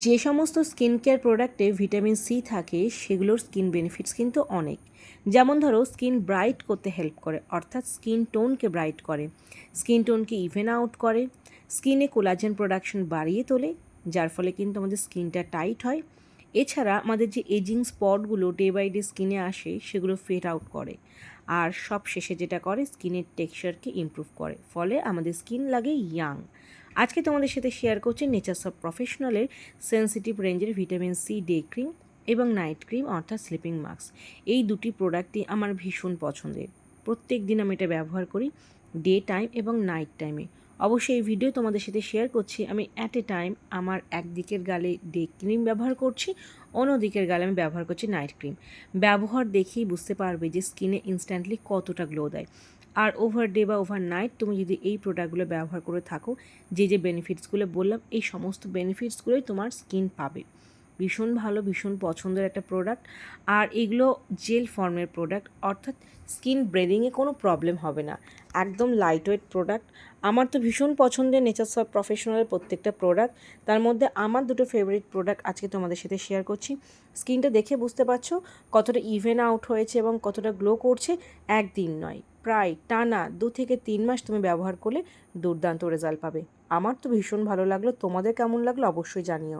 যে সমস্ত skin care প্রোডাক্টে ভিটামিন সি থাকে সেগুলোর স্কিন বেনিফিটস কিন্তু অনেক। যেমন ধরো স্কিন ব্রাইট করতে হেল্প করে, অর্থাৎ স্কিন টোনকে ব্রাইট করে, স্কিন টোনকে ইভেন আউট করে, স্কিনে কোলাজেন প্রোডাকশন বাড়িয়ে তোলে, যার ফলে কিন্তু আমাদের স্কিনটা টাইট হয়। এছাড়া আমাদের যে এজিং স্পটগুলো ডে বাই ডে স্কিনে আসে সেগুলো ফেড আউট করে। আর সব শেষে যেটা করে স্কিনের টেক্সচারকে ইমপ্রুভ করে, ফলে আমাদের স্কিন লাগে ইয়াং। আজকে তোমাদের সাথে শেয়ার করছি নেচার্স অফ প্রফেশনালের সেন্সিটিভ রেঞ্জের ভিটামিন সি ডে ক্রিম এবং নাইট ক্রিম অর্থাৎ স্লিপিং মাস্ক। এই দুটি প্রোডাক্টই আমার ভীষণ পছন্দের। প্রত্যেক দিন আমি এটা ব্যবহার করি, ডে টাইম এবং নাইট টাইমে। অবশ্যই এই ভিডিও তোমাদের সাথে শেয়ার করছি আমি অ্যাট এ টাইম আমার একদিকের গালে ডে ক্রিম ব্যবহার করছি, অন্য দিকের গালে আমি ব্যবহার করছি নাইট ক্রিম। ব্যবহার দেখেই বুঝতে পারবে যে স্কিনে ইনস্ট্যান্টলি কতটা গ্লো দেয়। আর ওভার ডে বা ওভার নাইট তুমি যদি এই প্রোডাক্টগুলো ব্যবহার করে থাকো, যে যে বেনিফিটসগুলো বললাম এই সমস্ত বেনিফিটসগুলোই তোমার স্কিন পাবে। ভীষণ ভালো, ভীষণ পছন্দের একটা প্রোডাক্ট। আর এগুলো জেল ফর্মের প্রোডাক্ট, অর্থাৎ স্কিন ব্রেদিংয়ে কোনো প্রবলেম হবে না। একদম লাইট ওয়েট প্রোডাক্ট। আমার তো ভীষণ পছন্দের নেচার্স অফ প্রফেশনালের প্রত্যেকটা প্রোডাক্ট। তার মধ্যে আমার দুটো ফেভারিট প্রোডাক্ট আজকে তোমাদের সাথে শেয়ার করছি। স্কিনটা দেখে বুঝতে পারছো কতটা ইভেন আউট হয়েছে এবং কতটা গ্লো করছে। একদিন নয়, প্রায় টানা 2 থেকে 3 মাস তুমি ব্যবহার করলে দুর্দান্ত রেজাল্ট পাবে। আমার তো ভীষণ ভালো লাগলো, তোমাদের কেমন লাগলো অবশ্যই জানিও।